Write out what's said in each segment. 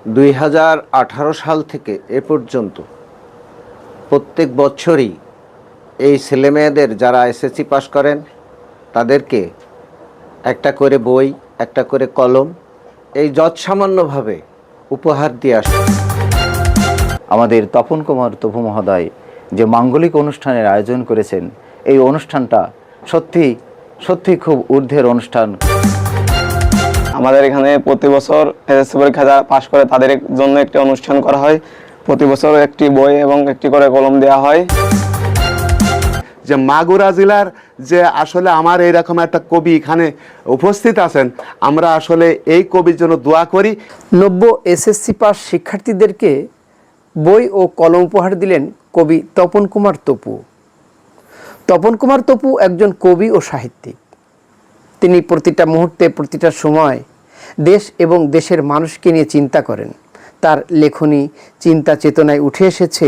2018 সাল থেকে এ পর্যন্ত প্রত্যেক বছরই এই ছেলেমেয়েদের যারা এসএসসি পাস করেন তাদেরকে একটা করে বই, একটা করে কলম এই যৎসামান্যভাবে উপহার দিয়ে আসে। আমাদের তপন কুমার তপু মহোদয় যে মাঙ্গলিক অনুষ্ঠানের আয়োজন করেছেন, এই অনুষ্ঠানটা সত্যি সত্যি খুব ঊর্ধ্বের অনুষ্ঠান। আমাদের এখানে প্রতি বছর এসএসসি পরীক্ষা যারা পাশ করে তাদের জন্য একটি অনুষ্ঠান করা হয়। প্রতি বছর একটি বই এবং একটি করে কলম দেওয়া হয়। যে মাগুরা জেলার যে আসলে আমার এইরকম একটা কবি এখানে উপস্থিত আছেন, আমরা আসলে এই কবির জন্য দোয়া করি। 90 এসএসসি পাস শিক্ষার্থীদেরকে বই ও কলম উপহার দিলেন কবি তপন কুমার তপু। তপন কুমার তপু একজন কবি ও সাহিত্যিক। তিনি প্রতিটা মুহূর্তে, প্রতিটা সময় দেশ এবং দেশের মানুষকে নিয়ে চিন্তা করেন। তার লেখনী, চিন্তা চেতনায় উঠে এসেছে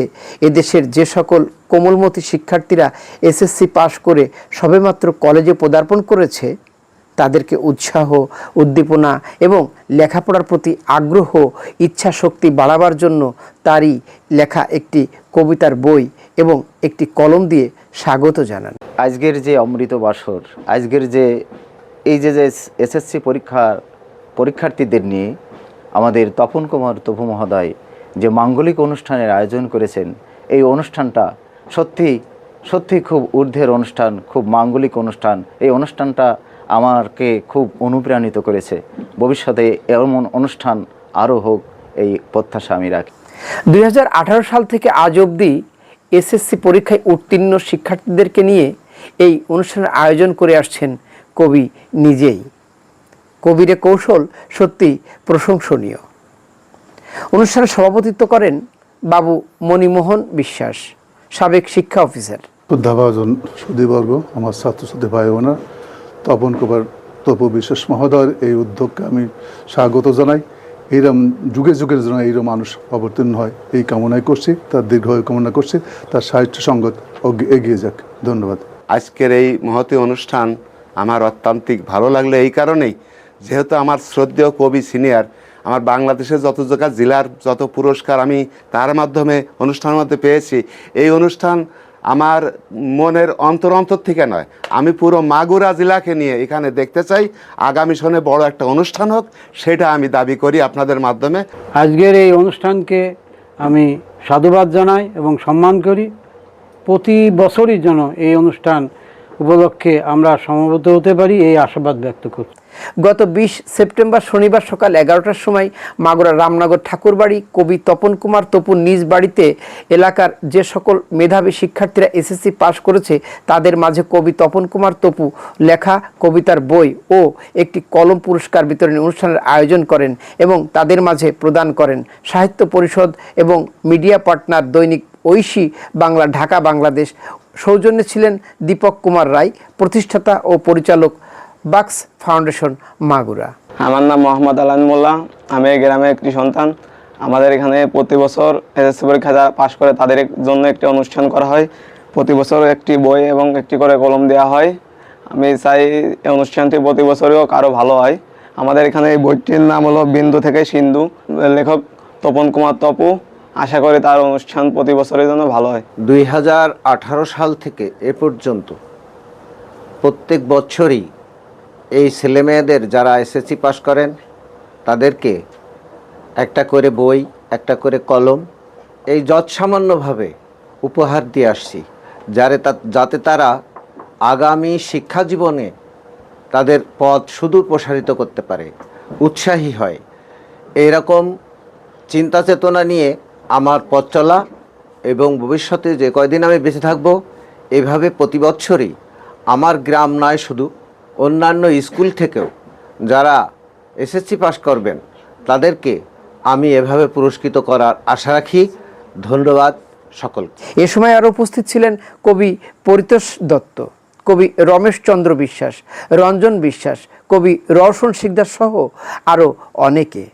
এদেশের যে সকল কোমলমতি শিক্ষার্থীরা এসএসসি পাশ করে সবেমাত্র কলেজে পদার্পণ করেছে, তাদেরকে উৎসাহ, উদ্দীপনা এবং লেখাপড়ার প্রতি আগ্রহ, ইচ্ছা শক্তি বাড়াবার জন্য তারই লেখা একটি কবিতার বই এবং একটি কলম দিয়ে স্বাগত জানান। আজকের যে অমৃত বাসর, আজকের যে এই যে এসএসসি পরীক্ষার্থীদের নিয়ে আমাদের তপন কুমার তপু মহোদয় যে মাঙ্গলিক অনুষ্ঠানের আয়োজন করেছেন, এই অনুষ্ঠানটা সত্যি সত্যি খুব ঊর্ধ্বের অনুষ্ঠান, খুব মাঙ্গলিক অনুষ্ঠান। এই অনুষ্ঠানটা আমাকে খুব অনুপ্রাণিত করেছে। ভবিষ্যতে এমন অনুষ্ঠান আরও হোক, এই প্রত্যাশা আমি রাখি। 2018 সাল থেকে আজ অবধি এসএসসি পরীক্ষায় উত্তীর্ণ শিক্ষার্থীদেরকে নিয়ে এই অনুষ্ঠানের আয়োজন করে আসছেন কবি নিজেই। কবির কৌশল সত্যি প্রশংসনীয়। অনুষ্ঠানে সভাপতিত্ব করেন বাবু মণিমোহন বিশ্বাস, সাবেক শিক্ষা অফিসার। শ্রদ্ধাভাজন সুধীবর্গ, আমার ছাত্রছাত্রী ভাই বোনা, তপন কুমার তপু বিশ্বাস মহোদয়ের এই উদ্যোগকে আমি স্বাগত জানাই। এইরকম যুগে যুগের জন্য এইরকম মানুষ অবতীর্ণ হয় এই কামনাই করছি, তার দীর্ঘায়ু কামনা করছি, তার সাহিত্য সঙ্গত এগিয়ে যাক। ধন্যবাদ। আজকের এই মহতী অনুষ্ঠান আমার অত্যন্তিক ভালো লাগলো এই কারণেই, যেহেতু আমার শ্রদ্ধেয় কবি সিনিয়র, আমার বাংলাদেশের যত জায়গা জেলার যত পুরস্কার আমি তার মাধ্যমে অনুষ্ঠানের মধ্যে পেয়েছি, এই অনুষ্ঠান আমার মনের অন্তর থেকে নয়, আমি পুরো মাগুরা জেলাকে নিয়ে এখানে দেখতে চাই। আগামী সনে বড় একটা অনুষ্ঠান হোক, সেটা আমি দাবি করি আপনাদের মাধ্যমে। আজকের এই অনুষ্ঠানকে আমি সাধুবাদ জানাই এবং সম্মান করি। প্রতি বছরই যেন এই অনুষ্ঠান উপলক্ষে আমরা সমবেত হতে পারি, এই আশাবাদ ব্যক্ত করি। গত 20 সেপ্টেম্বর শনিবার সকাল 11টার সময় মাগুরা রামনগর ঠাকুরবাড়ি কবি তপন কুমার তপুর নিজ বাড়িতে এলাকার যে সকল মেধাবী শিক্ষার্থীরা এসএসসি পাশ করেছে তাদের মাঝে কবি তপন কুমার তপু লেখা কবিতার বই ও একটি কলম পুরস্কার বিতরণী অনুষ্ঠানের আয়োজন করেন এবং তাদের মাঝে প্রদান করেন সাহিত্য পরিষদ এবং মিডিয়া পার্টনার দৈনিক ঐশী বাংলা, ঢাকা, বাংলাদেশ। সৌজন্যে ছিলেন দীপক কুমার রায়, প্রতিষ্ঠাতা ও পরিচালক, বাক্স ফাউন্ডেশন, মাগুরা। আমার নাম মোহাম্মদ আলান মোল্লা, আমি এই গ্রামের একটি সন্তান। আমাদের এখানে প্রতি বছর এসএসসি পরীক্ষা যারা পাশ করে তাদের জন্য একটি অনুষ্ঠান করা হয়। প্রতি বছর একটি বই এবং একটি করে কলম দেওয়া হয়। আমি চাই এই অনুষ্ঠানটি প্রতি বছরেও আরও ভালো হয়। আমাদের এখানে এই বইটির নাম হলো বিন্দু থেকে সিন্ধু, লেখক তপন কুমার তপু। আশা করি তার অনুষ্ঠান প্রতি বছরের জন্য ভালো হয়। 2018 সাল থেকে এ পর্যন্ত প্রত্যেক বছরই এই ছেলেমেয়েদের যারা এসএসসি পাস করেন তাদেরকে একটা করে বই, একটা করে কলম এই যৎসামান্যভাবে উপহার দিয়ে আসছি, যাতে তারা আগামী শিক্ষা জীবনে তাদের পথ সুদূর প্রসারিত করতে পারে, উৎসাহী হয়। এইরকম চিন্তা চেতনা নিয়ে আমার পথ চলা এবং ভবিষ্যতে যে কয়দিন আমি বেঁচে থাকবো, এভাবে প্রতি বছরই আমার গ্রাম নয়, শুধু অন্যান্য স্কুল থেকেও যারা এসএসসি পাস করবেন তাদেরকে আমি এভাবে পুরস্কৃত করার আশা রাখি। ধন্যবাদ সকলকে। এ সময় আরও উপস্থিত ছিলেন কবি পরিতোষ দত্ত, কবি রমেশ চন্দ্র বিশ্বাস, রঞ্জন বিশ্বাস, কবি রওশন শিকদার সহ আরও অনেকে।